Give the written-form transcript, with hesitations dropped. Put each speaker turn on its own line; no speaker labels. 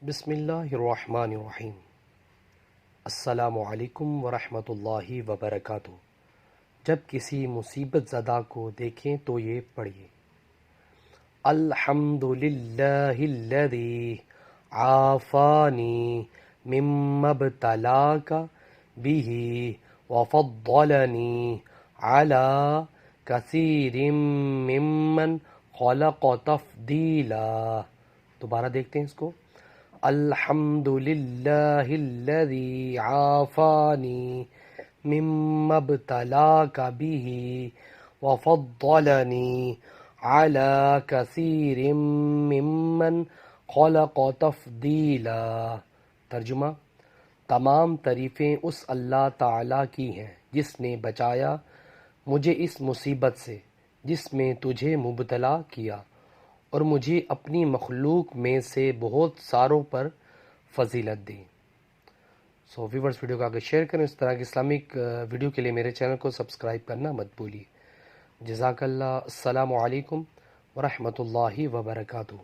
بسم اللہ الرحمن الرحیم۔ السلام علیکم ورحمۃ اللہ وبرکاتہ۔ جب کسی مصیبت زدہ کو دیکھیں تو یہ پڑھیے: الحمد للہ الذی عافانی مما ابتلاک بہ وفضلنی علی کثیر ممن خلق تفضیلا۔ دوبارہ دیکھتے ہیں اس کو: الحمد للہ الذی عافانی مما ابتلاک بہ وفضلنی علی کثیر ممن خلق تفضیلا۔ ترجمہ: تمام تعریفیں اس اللہ تعالیٰ کی ہیں جس نے بچایا مجھے اس مصیبت سے جس میں تجھے مبتلا کیا، اور مجھے اپنی مخلوق میں سے بہت ساروں پر فضیلت دی۔ ویورز، ویڈیو کو آگے شیئر کریں۔ اس طرح کی اسلامک ویڈیو کے لیے میرے چینل کو سبسکرائب کرنا مت بھولیے۔ جزاک اللہ۔ السلام علیکم ورحمۃ اللہ وبرکاتہ۔